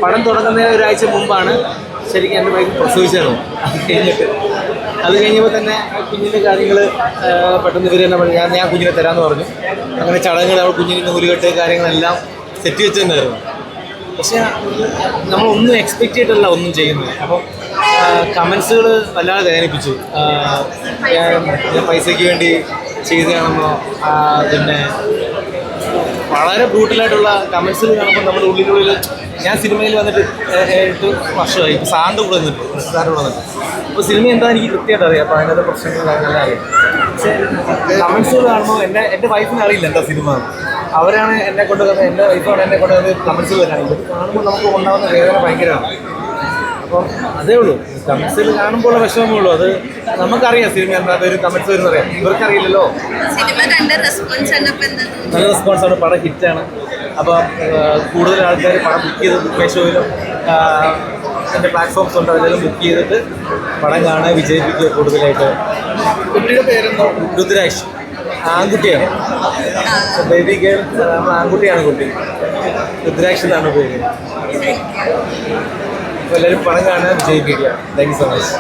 പടം തുടങ്ങുന്ന ഒരാഴ്ച മുമ്പാണ് ശരിക്കും എൻ്റെ വൈഫ് പ്രസവിച്ചായിരുന്നു. അത് കഴിഞ്ഞപ്പോൾ തന്നെ കുഞ്ഞിൻ്റെ കാര്യങ്ങൾ പെട്ടെന്ന് ഇവർ തന്നെ പറഞ്ഞു, ഞാൻ കുഞ്ഞിനെ തരാമെന്ന് പറഞ്ഞു. അങ്ങനെ ചടങ്ങുകൾ നമ്മൾ കുഞ്ഞിന് നൂലുകെട്ട് കാര്യങ്ങളെല്ലാം സെറ്റ് വെച്ച് തന്നെയായിരുന്നു. പക്ഷേ നമ്മളൊന്നും എക്സ്പെക്റ്റ് ചെയ്തിട്ടല്ല ഒന്നും ചെയ്യുന്നത്. അപ്പം കമൻസുകൾ വല്ലാതെ വേദനിപ്പിച്ചു. ഞാൻ പൈസയ്ക്ക് വേണ്ടി ചെയ്തതാണെന്നോ, പിന്നെ വളരെ ബ്രൂട്ടലായിട്ടുള്ള കമൻസുകൾ കാണുമ്പോൾ നമ്മുടെ ഉള്ളിനുള്ളിൽ, ഞാൻ സിനിമയിൽ വന്നിട്ട് 8 വർഷമായി, ഇപ്പോൾ സാറിൻ്റെ കൂടെ വന്നിട്ട് പ്രശ്നക്കാരോട് വന്നിട്ട്, അപ്പോൾ സിനിമ എന്താ എനിക്ക് കൃത്യമായിട്ട് അറിയാം. അപ്പോൾ അതിനകത്ത് പ്രശ്നങ്ങൾ കാര്യങ്ങളെല്ലാം അറിയാം. പക്ഷേ കമൻസുകൾ കാണുമ്പോൾ എൻ്റെ വൈഫിന് അറിയില്ല എന്താ സിനിമ. അവരാണ് എന്നെ കൊണ്ടുവന്നത്, എൻ്റെ വൈഫാണ് എന്നെ കൊണ്ടുവന്നത്. കമൻസുകൾ വരാണ് ഇത് കാണുമ്പോൾ നമുക്ക് ഉണ്ടാകുന്ന വേദന ഭയങ്കരമാണ്. അപ്പം അതേ ഉള്ളൂ, കമൻസുകൾ കാണുമ്പോൾ വിഷമമേ ഉള്ളൂ. അത് നമുക്കറിയാം സിനിമ എന്താ ഒരു കമൻസ് വരുന്നത് അറിയാം, ഇവർക്കറിയില്ലല്ലോ. നല്ല റെസ്പോൺസാണ്, പടം ഹിറ്റാണ്. അപ്പം കൂടുതൽ ആൾക്കാർ പടം ബുക്ക് ചെയ്ത് മീഷോയിലും എൻ്റെ പ്ലാറ്റ്ഫോംസ് ഉണ്ട്, അതിലെല്ലാം ബുക്ക് ചെയ്തിട്ട് പടം കാണാൻ വിജയിപ്പിക്കുക കൂടുതലായിട്ട്. കുട്ടിയുടെ പേരെന്തോ? രുദ്രാക്ഷ്. ആൺകുട്ടിയാണ്, ബേബി ഗേൾ, നമ്മൾ ആൺകുട്ടിയാണ് കുട്ടി. രുദ്രാക്ഷ് എന്നാണ് പേര്. അപ്പോൾ എല്ലാവരും പടം കാണാൻ വിജയിപ്പിക്കുക. Thank you so much.